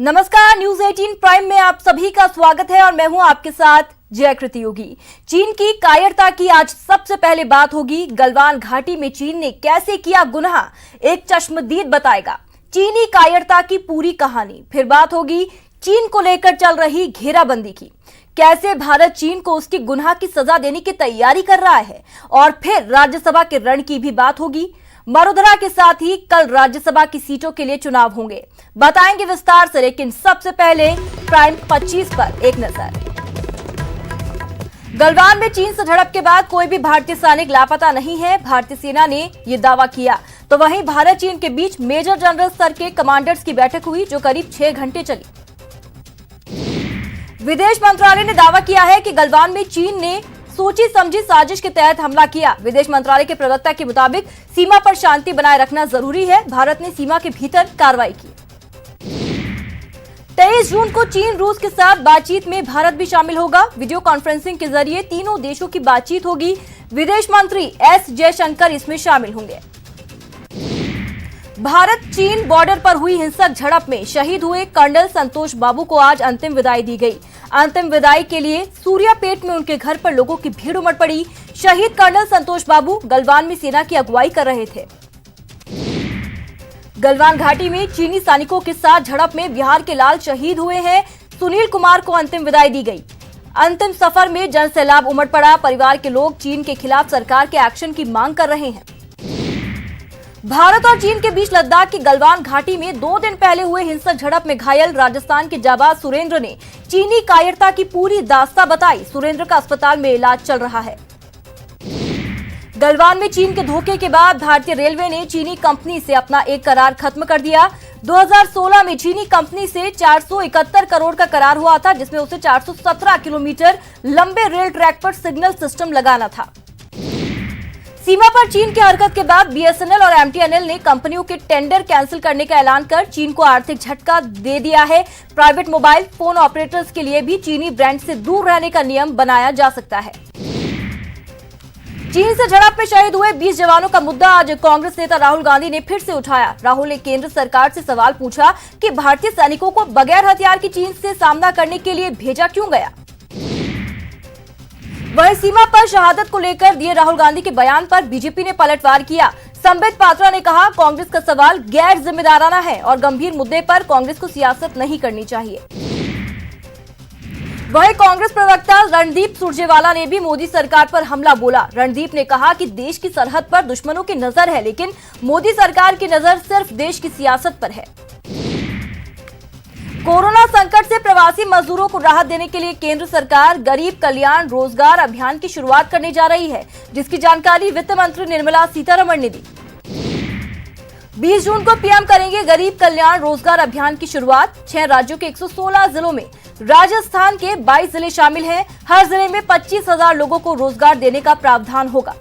नमस्कार, news 18 prime में आप सभी का स्वागत है और मैं हूं आपके साथ जयकृति योगी। चीन की कायरता की आज सबसे पहले बात होगी। गलवान घाटी में चीन ने कैसे किया गुनाह, एक चश्मदीद बताएगा चीनी कायरता की पूरी कहानी। फिर बात होगी चीन को लेकर चल रही घेराबंदी की, कैसे भारत चीन को उसकी गुनाह की सजा देने की तैयारी कर रहा है। और फिर राज्यसभा के रण की भी बात होगी। वडोदरा के साथ ही कल राज्यसभा की सीटों के लिए चुनाव होंगे, बताएंगे विस्तार से। लेकिन सबसे पहले प्राइम 25 पर एक नजर। गलवान में चीन से झड़प के बाद कोई भी भारतीय सैनिक लापता नहीं है, भारतीय सेना ने यह दावा किया। तो वहीं भारत चीन के बीच मेजर जनरल स्तर के कमांडर्स की बैठक हुई जो करीब 6 घंटे चली। विदेश मंत्रालय ने दावा किया है कि गलवान में चीन ने सोची समझी साजिश के तहत हमला किया। विदेश मंत्रालय के प्रवक्ता के मुताबिक सीमा पर शांति बनाए रखना जरूरी है, भारत ने सीमा के भीतर कार्रवाई की। 23 जून को चीन रूस के साथ बातचीत में भारत भी शामिल होगा। वीडियो कॉन्फ्रेंसिंग के जरिए तीनों देशों की बातचीत होगी। विदेश मंत्री एस जयशंकर इसमें शामिल होंगे। भारत चीन बॉर्डर पर हुई हिंसक झड़प में शहीद हुए कर्नल संतोष बाबू को आज अंतिम विदाई दी गई। अंतिम विदाई के लिए सूर्यापेट में उनके घर पर लोगों की भीड़ उमड़ पड़ी। शहीद कर्नल संतोष बाबू गलवान में सेना की अगुवाई कर रहे थे। गलवान घाटी में चीनी सैनिकों के साथ झड़प में बिहार के लाल शहीद हुए हैं। सुनील कुमार को अंतिम विदाई दी गई। अंतिम सफर में जनसैलाब उमड़ पड़ा। परिवार के लोग चीन के खिलाफ सरकार के एक्शन की मांग कर रहे हैं। भारत और चीन के बीच लद्दाख की गलवान घाटी में 2 दिन पहले हुए हिंसक झड़प में घायल राजस्थान के जाबाज सुरेंद्र ने चीनी कायरता की पूरी दास्तां बताई। सुरेंद्र का अस्पताल में इलाज चल रहा है। गलवान में चीन के धोखे के बाद भारतीय रेलवे ने चीनी कंपनी से अपना एक करार खत्म कर दिया। 2016 में चीनी कंपनी से 471 करोड़ का करार हुआ था, जिसमें उसे 417 किलोमीटर लंबे रेल ट्रैक पर सिग्नल सिस्टम लगाना था। सीमा पर चीन की हरकत के बाद बीएसएनएल और एमटीएनएल ने कंपनियों के टेंडर कैंसिल करने का ऐलान कर चीन को आर्थिक झटका दे दिया है। प्राइवेट मोबाइल फोन ऑपरेटर्स के लिए भी चीनी ब्रांड से दूर रहने का नियम बनाया जा सकता है। चीन से झड़प में शहीद हुए 20 जवानों का मुद्दा आज कांग्रेस नेता राहुल गांधी ने फिर से उठाया। राहुल ने केंद्र सरकार से सवाल पूछा कि भारतीय सैनिकों को बगैर हथियार की चीन से सामना करने के लिए भेजा क्यों गया। वहीं सीमा पर शहादत को लेकर दिए राहुल गांधी के बयान पर बीजेपी ने पलटवार किया। संबित पात्रा ने कहा, कांग्रेस का सवाल गैर जिम्मेदाराना है और गंभीर मुद्दे पर कांग्रेस को सियासत नहीं करनी चाहिए। वहीं कांग्रेस प्रवक्ता रणदीप सुरजेवाला ने भी मोदी सरकार पर हमला बोला। रणदीप ने कहा कि देश की सरहद पर दुश्मनों की नजर है, लेकिन मोदी सरकार की नजर सिर्फ देश की सियासत पर है। कोरोना संकट से प्रवासी मजदूरों को राहत देने के लिए केंद्र सरकार गरीब कल्याण रोजगार अभियान की शुरुआत करने जा रही है, जिसकी जानकारी वित्त मंत्री निर्मला सीतारमण ने दी। 20 जून को पीएम करेंगे गरीब कल्याण रोजगार अभियान की शुरुआत। 6 राज्यों के 116 जिलों में राजस्थान के 22 जिले शामिल हैं। हर जिले में 25,000 लोगों को रोजगार देने का प्रावधान होगा।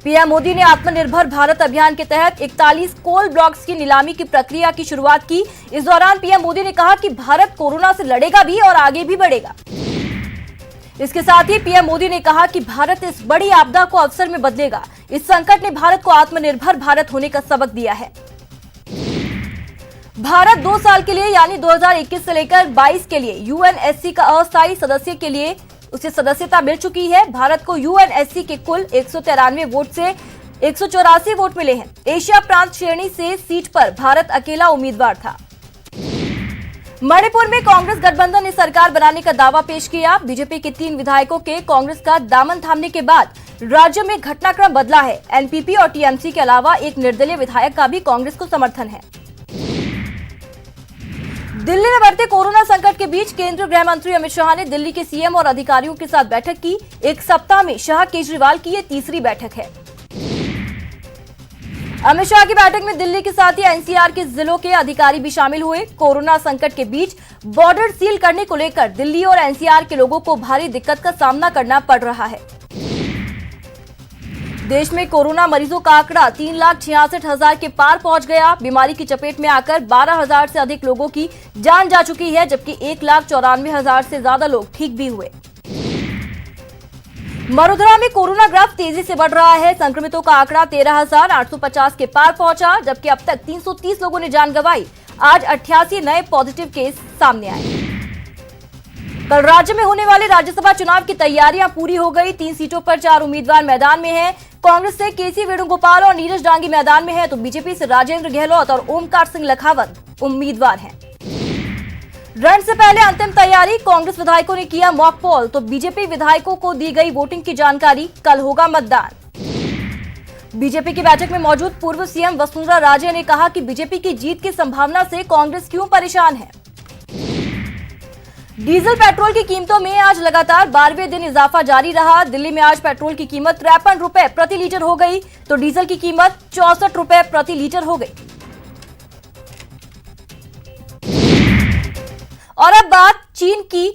पीएम मोदी ने आत्मनिर्भर भारत अभियान के तहत 41 कोल ब्लॉक्स की नीलामी की प्रक्रिया की शुरुआत की। इस दौरान पीएम मोदी ने कहा कि भारत कोरोना से लड़ेगा भी और आगे भी बढ़ेगा। इसके साथ ही पीएम मोदी ने कहा कि भारत इस बड़ी आपदा को अवसर में बदलेगा। इस संकट ने भारत को आत्मनिर्भर भारत होने का सबक दिया है। भारत 2 साल के लिए यानी 2021 से लेकर 22 के लिए यूएनएससी का अस्थायी सदस्य के लिए उसे सदस्यता मिल चुकी है। भारत को यूएनएससी के कुल 193 वोट से 184 वोट मिले हैं। एशिया प्रांत श्रेणी से सीट पर भारत अकेला उम्मीदवार था। मणिपुर में कांग्रेस गठबंधन ने सरकार बनाने का दावा पेश किया। बीजेपी के 3 विधायकों के कांग्रेस का दामन थामने के बाद राज्य में घटनाक्रम बदला है। एनपीपी और टीएमसी के अलावा एक निर्दलीय विधायक का भी कांग्रेस को समर्थन है। दिल्ली में बढ़ते कोरोना संकट के बीच केंद्रीय गृह मंत्री अमित शाह ने दिल्ली के सीएम और अधिकारियों के साथ बैठक की। एक सप्ताह में शाह केजरीवाल की ये तीसरी बैठक है। अमित शाह की बैठक में दिल्ली के साथ ही एनसीआर के जिलों के अधिकारी भी शामिल हुए। कोरोना संकट के बीच बॉर्डर सील करने को लेकर दिल्ली और एनसीआर के लोगों को भारी दिक्कत का सामना करना पड़ रहा है। देश में कोरोना मरीजों का आंकड़ा 3,66,000 के पार पहुंच गया। बीमारी की चपेट में आकर 12,000 से अधिक लोगों की जान जा चुकी है, जबकि 1,94,000 से ज्यादा लोग ठीक भी हुए। वडोदरा में कोरोना ग्राफ तेजी से बढ़ रहा है। संक्रमितों का आंकड़ा 13,850 के पार पहुंचा, जबकि अब तक 330 लोगों ने जान गंवाई। आज 88 नए पॉजिटिव केस सामने आए। कल राज्य में होने वाले राज्यसभा चुनाव की तैयारियां पूरी हो गई। 3 सीटों पर 4 उम्मीदवार मैदान में हैं। कांग्रेस से केसी वेणुगोपाल और नीरज डांगी मैदान में हैं, तो बीजेपी से राजेंद्र गहलोत और ओमकार सिंह लखावत उम्मीदवार हैं। रण से पहले अंतिम तैयारी, कांग्रेस विधायकों ने किया मॉक पोल, तो बीजेपी विधायकों को दी गई वोटिंग की जानकारी। कल होगा मतदान। बीजेपी की बैठक में मौजूद पूर्व सीएम वसुंधरा राजे ने कहा कि बीजेपी की जीत की संभावना से कांग्रेस क्यों परेशान है। डीजल पेट्रोल की कीमतों में आज लगातार 12वें दिन इजाफा जारी रहा। दिल्ली में आज पेट्रोल की कीमत 53 रुपए प्रति लीटर हो गई, तो डीजल की कीमत 64 रुपए प्रति लीटर हो गई। और अब बात चीन की